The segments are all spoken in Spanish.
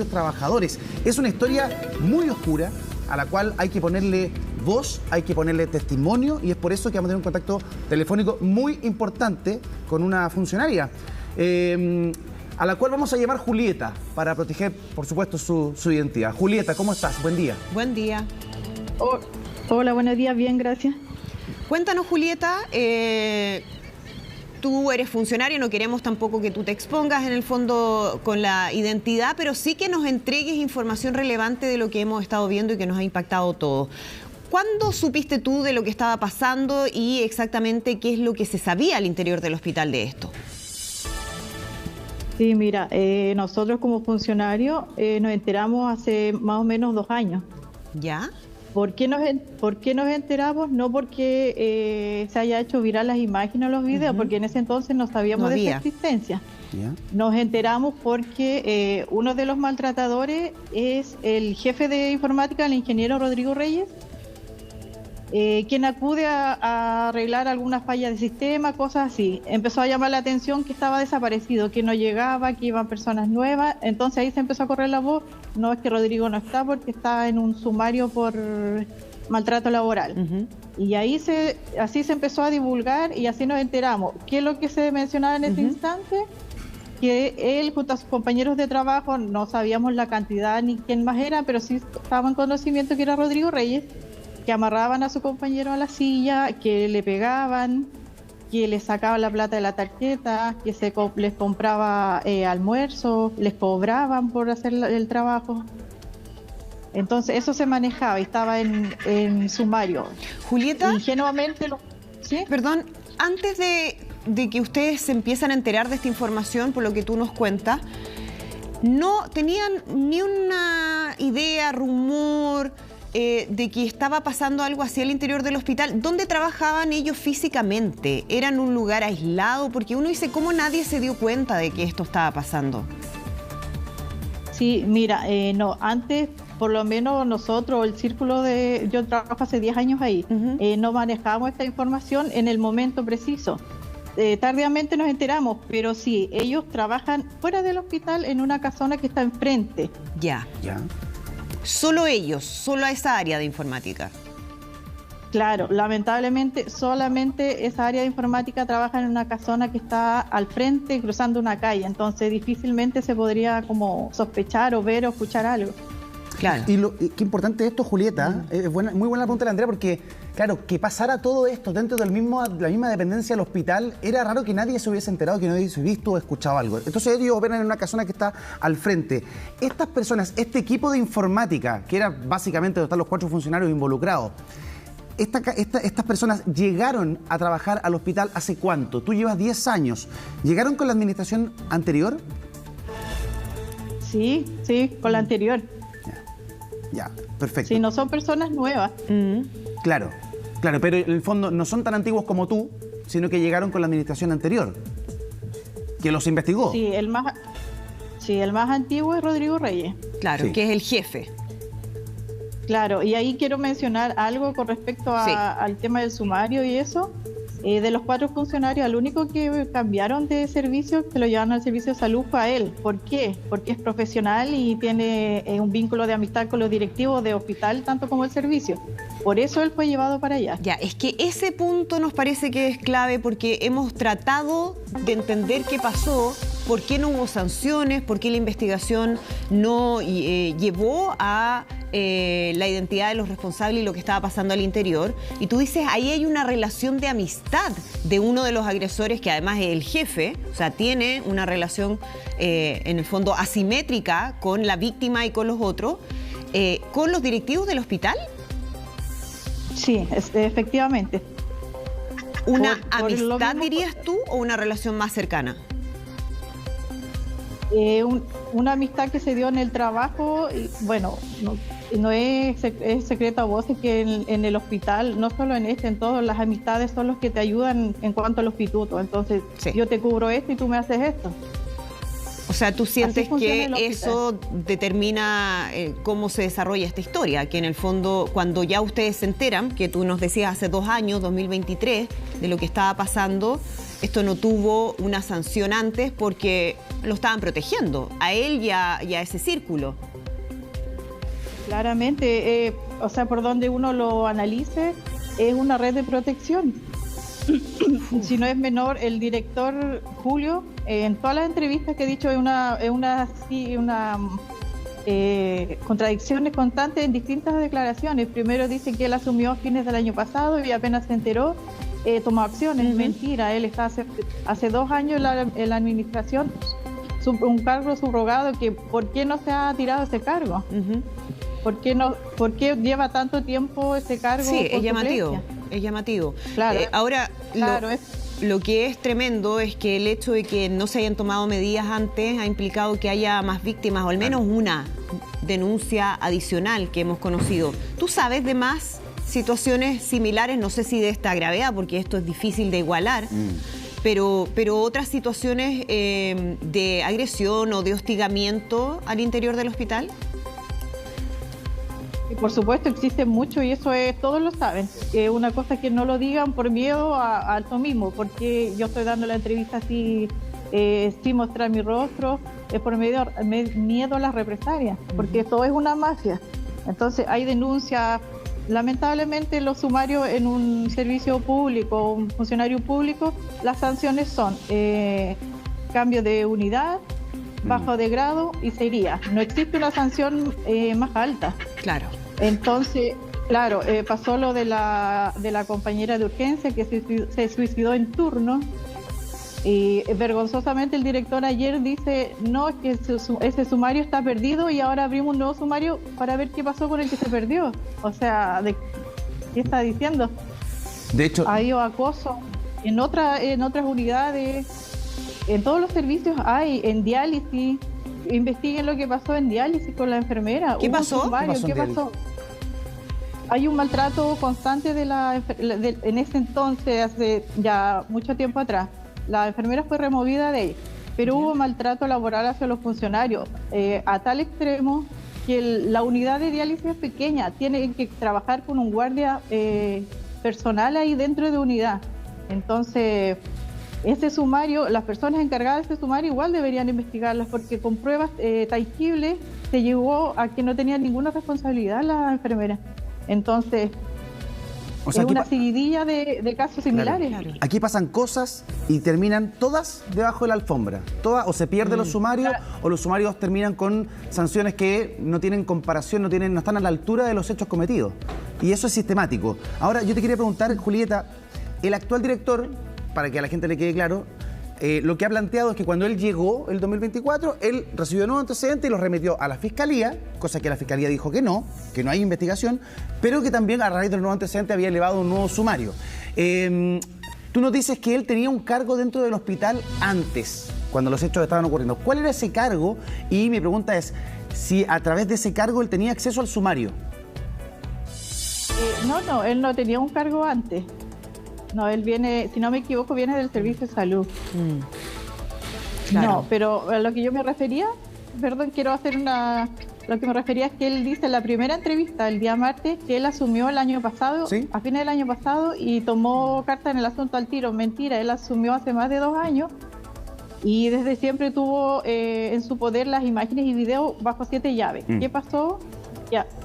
propios trabajadores. Es una historia muy oscura a la cual hay que ponerle voz, hay que ponerle testimonio, y es por eso que vamos a tener un contacto telefónico muy importante con una funcionaria, a la cual vamos a llamar Julieta, para proteger, por supuesto, su identidad. Julieta, ¿cómo estás? Buen día. Buen día. Hola, buenos días, bien, gracias. Cuéntanos, Julieta, tú eres funcionaria, no queremos tampoco que tú te expongas en el fondo con la identidad, pero sí que nos entregues información relevante de lo que hemos estado viendo y que nos ha impactado todo. ¿Cuándo supiste tú de lo que estaba pasando y exactamente qué es lo que se sabía al interior del hospital de esto? Sí, mira, nosotros como funcionarios nos enteramos hace más o menos 2 años. ¿Ya? ¿Por qué nos enteramos? No porque se haya hecho viral las imágenes o los videos, porque en ese entonces no sabíamos de esa existencia. ¿Ya? Nos enteramos porque uno de los maltratadores es el jefe de informática, el ingeniero Rodrigo Reyes, quien acude a arreglar algunas fallas de sistema, cosas así. Empezó a llamar la atención que estaba desaparecido, que no llegaba, que iban personas nuevas. Entonces ahí se empezó a correr la voz. No, es que Rodrigo no está porque está en un sumario por maltrato laboral. Y ahí así se empezó a divulgar y así nos enteramos. ¿Qué es lo que se mencionaba en ese instante? Que él junto a sus compañeros de trabajo, no sabíamos la cantidad ni quién más era, pero sí estaba en conocimiento que era Rodrigo Reyes, que amarraban a su compañero a la silla, que le pegaban, que les sacaban la plata de la tarjeta, que les compraba almuerzo, les cobraban por hacer el trabajo. Entonces eso se manejaba y estaba en sumario. Julieta, ingenuamente ¿sí? Perdón, antes de que ustedes se empiezan a enterar de esta información, por lo que tú nos cuentas, no tenían ni una idea, rumor de que estaba pasando algo así al interior del hospital. ¿Dónde trabajaban ellos físicamente? ¿Eran un lugar aislado? Porque uno dice, ¿cómo nadie se dio cuenta de que esto estaba pasando? Sí, mira, no, antes, por lo menos nosotros, el círculo yo trabajo hace 10 años ahí, no manejábamos esta información en el momento preciso. Tardíamente nos enteramos, pero sí, ellos trabajan fuera del hospital en una casona que está enfrente. Ya. ¿Ya? Solo ellos, solo a esa área de informática. Claro, lamentablemente solamente esa área de informática trabaja en una casona que está al frente, cruzando una calle, entonces difícilmente se podría como sospechar o ver o escuchar algo. Claro. Y qué importante esto, Julieta, es muy buena la pregunta de Andrea, porque claro, que pasara todo esto dentro de la misma dependencia del hospital, era raro que nadie se hubiese enterado, que no hubiese visto o escuchado algo. Entonces ellos operan en una casona que está al frente. Estas personas, este equipo de informática, que era básicamente donde están los 4 funcionarios involucrados, estas personas llegaron a trabajar al hospital ¿hace cuánto? Tú llevas 10 años. ¿Llegaron con la administración anterior? Sí, con la anterior. Ya, perfecto. Sí, no son personas nuevas. Claro, pero en el fondo no son tan antiguos como tú, sino que llegaron con la administración anterior, que los investigó. Sí, el más antiguo es Rodrigo Reyes. Claro, sí, que es el jefe. Claro, y ahí quiero mencionar algo con respecto al tema del sumario y eso. De los 4 funcionarios, al único que cambiaron de servicio, que lo llevaron al servicio de salud, fue a él. ¿Por qué? Porque es profesional y tiene un vínculo de amistad con los directivos de hospital, tanto como el servicio. Por eso él fue llevado para allá. Ya, es que ese punto nos parece que es clave porque hemos tratado de entender qué pasó, por qué no hubo sanciones, por qué la investigación no llevó a la identidad de los responsables y lo que estaba pasando al interior. Y tú dices, ahí hay una relación de amistad de uno de los agresores, que además es el jefe, o sea, tiene una relación en el fondo asimétrica con la víctima y con los otros, con los directivos del hospital. Sí, efectivamente. ¿Una amistad, dirías tú, o una relación más cercana? Una amistad que se dio en el trabajo, y, bueno, no es secreto a voces que en el hospital, no solo en todas las amistades son los que te ayudan en cuanto al hospital. Entonces, yo te cubro esto y tú me haces esto. O sea, tú sientes que eso determina cómo se desarrolla esta historia, que en el fondo, cuando ya ustedes se enteran, que tú nos decías hace 2 años, 2023, de lo que estaba pasando, esto no tuvo una sanción antes porque lo estaban protegiendo, a él y a ese círculo. Claramente, o sea, por donde uno lo analice, es una red de protección. Si no es menor, el director Julio, en todas las entrevistas que he dicho, es una contradicciones constantes en distintas declaraciones. Primero dice que él asumió a fines del año pasado y apenas se enteró, tomó acciones. Mentira, él está hace 2 años en la administración, un cargo subrogado. Que ¿por qué no se ha tirado ese cargo? ¿Por qué lleva tanto tiempo ese cargo? Sí, es llamativo. Claro. Ahora, claro, lo que es tremendo es que el hecho de que no se hayan tomado medidas antes ha implicado que haya más víctimas, o al menos una denuncia adicional que hemos conocido. ¿Tú sabes de más situaciones similares? No sé si de esta gravedad, porque esto es difícil de igualar, pero otras situaciones de agresión o de hostigamiento al interior del hospital. Por supuesto, existen mucho, y eso todos lo saben. Una cosa es que no lo digan por miedo a esto mismo, porque yo estoy dando la entrevista así, sin mostrar mi rostro, es por miedo a las represalias, porque todo es una mafia. Entonces hay denuncias. Lamentablemente, los sumarios en un servicio público, un funcionario público, las sanciones son cambio de unidad, bajo de grado y se iría. No existe una sanción más alta. Claro. Entonces, claro, pasó lo de la compañera de urgencia que se suicidó en turno, y vergonzosamente el director ayer dice, no, es que ese sumario está perdido y ahora abrimos un nuevo sumario para ver qué pasó con el que se perdió. O sea, ¿qué está diciendo? De hecho, ha habido acoso en otras unidades, en todos los servicios hay, en diálisis. Investiguen lo que pasó en diálisis con la enfermera. ¿Qué pasó? ¿Qué pasó? Hay un maltrato constante en ese entonces, hace ya mucho tiempo atrás. La enfermera fue removida de ella, pero hubo maltrato laboral hacia los funcionarios, a tal extremo que la unidad de diálisis es pequeña, tienen que trabajar con un guardia personal ahí dentro de unidad. Entonces, ese sumario, las personas encargadas de ese sumario igual deberían investigarlas, porque con pruebas tangibles se llegó a que no tenía ninguna responsabilidad la enfermera. Entonces, o sea, es una seguidilla de casos similares. Claro. Aquí pasan cosas y terminan todas debajo de la alfombra. Todas, o se pierden los sumarios, o los sumarios terminan con sanciones que no tienen comparación, no están a la altura de los hechos cometidos. Y eso es sistemático. Ahora, yo te quería preguntar, Julieta, el actual director, para que a la gente le quede claro, lo que ha planteado es que cuando él llegó, el 2024, él recibió nuevos antecedentes y los remitió a la Fiscalía, cosa que la Fiscalía dijo que no hay investigación, pero que también a raíz de los nuevos antecedentes había elevado un nuevo sumario. Tú nos dices que él tenía un cargo dentro del hospital antes, cuando los hechos estaban ocurriendo. ¿Cuál era ese cargo? Y mi pregunta es, si a través de ese cargo él tenía acceso al sumario. No, él no tenía un cargo antes. No, él viene, si no me equivoco, viene del servicio de salud. Claro. No, pero a lo que yo me refería, lo que me refería es que él dice en la primera entrevista, el día martes, que él asumió el año pasado, ¿sí?, a fines del año pasado, y tomó carta en el asunto al tiro. Mentira, él asumió hace más de 2 años y desde siempre tuvo en su poder las imágenes y videos bajo 7 llaves. ¿Qué pasó?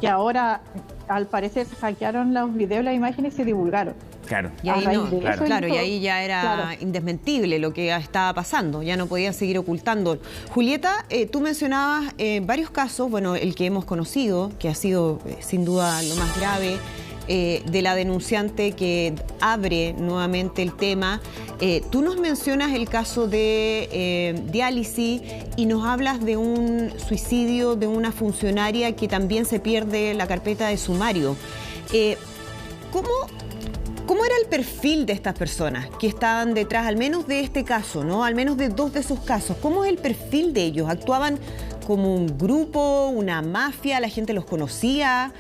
Que ahora, al parecer, se hackearon los videos, las imágenes y se divulgaron. Claro. Y ahí y ahí ya era indesmentible lo que estaba pasando, ya no podía seguir ocultando. Julieta, tú mencionabas varios casos, bueno, el que hemos conocido, que ha sido sin duda lo más grave, de la denunciante que abre nuevamente el tema. Tú nos mencionas el caso de diálisis y nos hablas de un suicidio de una funcionaria que también se pierde la carpeta de sumario. ¿Cómo era el perfil de estas personas que estaban detrás, al menos de este caso, ¿no? Al menos de 2 de esos casos? ¿Cómo es el perfil de ellos? ¿Actuaban como un grupo, una mafia? ¿La gente los conocía?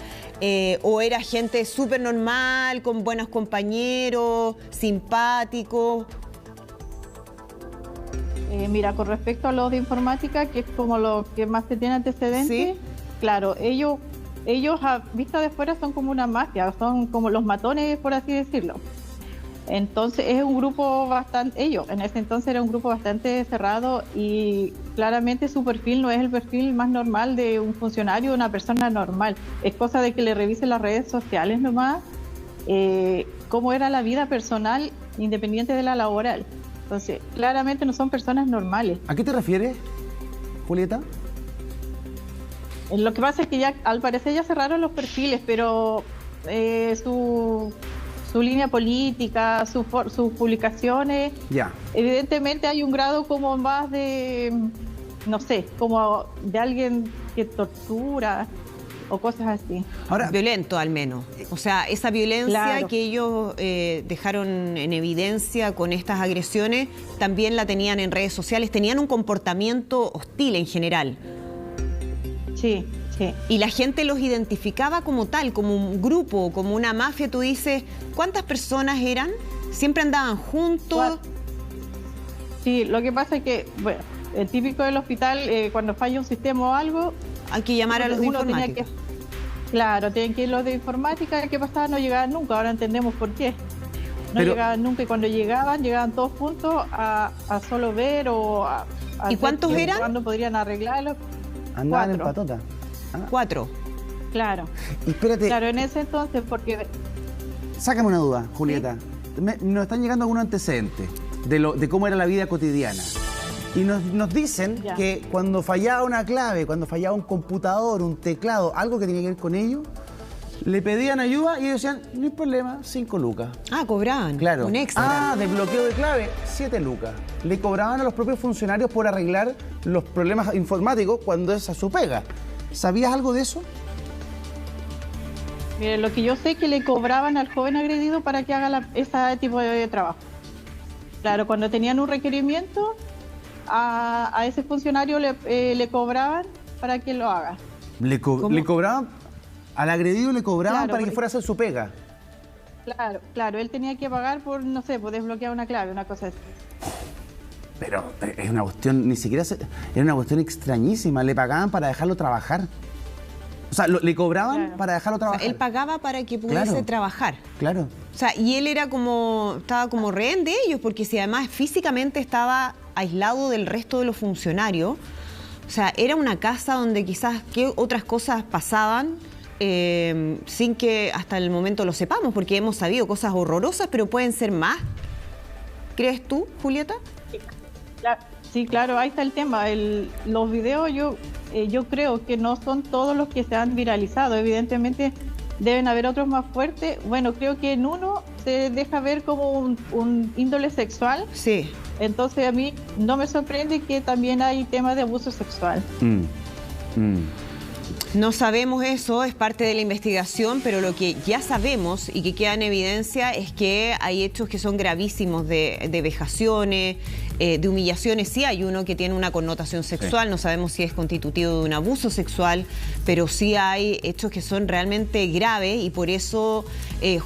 ¿O era gente súper normal, con buenos compañeros, simpáticos? Mira, con respecto a los de informática, que es como lo que más se tiene antecedentes, ¿sí? Claro, ellos a vista de fuera son como una mafia, son como los matones, por así decirlo. Entonces es un grupo bastante, ellos en ese entonces era un grupo bastante cerrado y claramente su perfil no es el perfil más normal de un funcionario, de una persona normal. Es cosa de que le revisen las redes sociales nomás, cómo era la vida personal independiente de la laboral. Entonces, claramente no son personas normales. ¿A qué te refieres, Julieta? Lo que pasa es que ya, al parecer, ya cerraron los perfiles, pero su línea política, sus publicaciones, Ya. evidentemente hay un grado como más de, no sé, como de alguien que tortura o cosas así. Ahora, Violento al menos. O sea, esa violencia Claro. que ellos dejaron en evidencia con estas agresiones, también la tenían en redes sociales, tenían un comportamiento hostil en general. Sí, sí. Y la gente los identificaba como tal, como un grupo, como una mafia. Tú dices, ¿cuántas personas eran? ¿Siempre andaban juntos? Sí, lo que pasa es que, bueno, el típico del hospital, cuando falla un sistema o algo, Hay que llamar a los de uno tenía informática. claro, tienen que ir los de informática. ¿Qué pasaba? No llegaban nunca, ahora entendemos por qué. No Pero- llegaban nunca, y cuando llegaban todos juntos a solo ver o a ¿Y ver cuántos eran? cuándo podrían arreglarlo. andaban en 4. patota. Ah. 4. Claro, Y espérate, claro, en ese entonces, porque sácame una duda, Julieta. Nos están llegando algunos antecedentes de cómo era la vida cotidiana. Y nos dicen Ya. que cuando fallaba una clave, cuando fallaba un computador, un teclado, algo que tenía que ver con ellos, le pedían ayuda y ellos decían, no hay problema, 5 lucas. Ah, cobraban. Claro. Un extra. Ah, desbloqueo de clave, 7 lucas. Le cobraban a los propios funcionarios por arreglar los problemas informáticos cuando es a su pega. ¿Sabías algo de eso? mire, lo que yo sé es que le cobraban al joven agredido para que haga ese tipo de trabajo. Claro, cuando tenían un requerimiento, a ese funcionario le cobraban para que lo haga. Le cobraban, al agredido le cobraban Claro, para que porque- fuera a hacer su pega. Claro, él tenía que pagar por, no sé, por desbloquear una clave, una cosa así. Pero es una cuestión, ni siquiera era una cuestión extrañísima. Le pagaban para dejarlo trabajar. O sea, le cobraban Claro. para dejarlo O sea, trabajar. él pagaba para que pudiese Claro. trabajar. Claro. O sea, y él estaba como rehén de ellos, porque si además físicamente estaba aislado del resto de los funcionarios, o sea, era una casa donde quizás qué otras cosas pasaban sin que hasta el momento lo sepamos, porque hemos sabido cosas horrorosas, pero pueden ser más. ¿Crees tú, Julieta? Sí, claro, ahí está el tema. Los videos yo creo que no son todos los que se han viralizado. Evidentemente deben haber otros más fuertes. Bueno, creo que en uno se deja ver como un índole sexual. Sí. Entonces a mí no me sorprende que también hay temas de abuso sexual. No sabemos eso, es parte de la investigación, pero lo que ya sabemos y que queda en evidencia es que hay hechos que son gravísimos de vejaciones, de humillaciones. Sí hay uno que tiene una connotación sexual, no sabemos si es constitutivo de un abuso sexual, pero sí hay hechos que son realmente graves y por eso,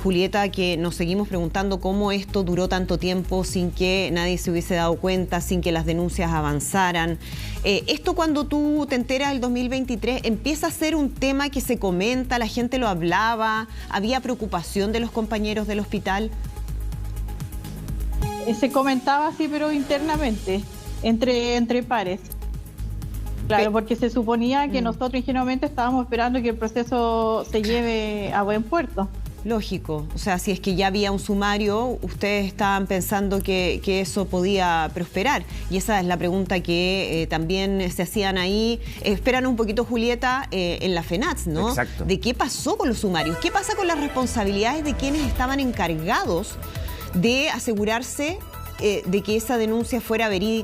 Julieta, que nos seguimos preguntando cómo esto duró tanto tiempo sin que nadie se hubiese dado cuenta, sin que las denuncias avanzaran. Esto cuando tú te enteras del 2023 empieza a ser un tema que se comenta, la gente lo hablaba, había preocupación de los compañeros del hospital. Se comentaba así, pero internamente, entre pares. Claro, porque se suponía que nosotros ingenuamente estábamos esperando que el proceso se lleve a buen puerto. Lógico, o sea, si es que ya había un sumario, ustedes estaban pensando que eso podía prosperar. Y esa es la pregunta que también se hacían ahí. Esperan un poquito, Julieta, en la FENATS, ¿no? Exacto. De qué pasó con los sumarios, qué pasa con las responsabilidades de quienes estaban encargados de asegurarse de que esa denuncia fuera verídica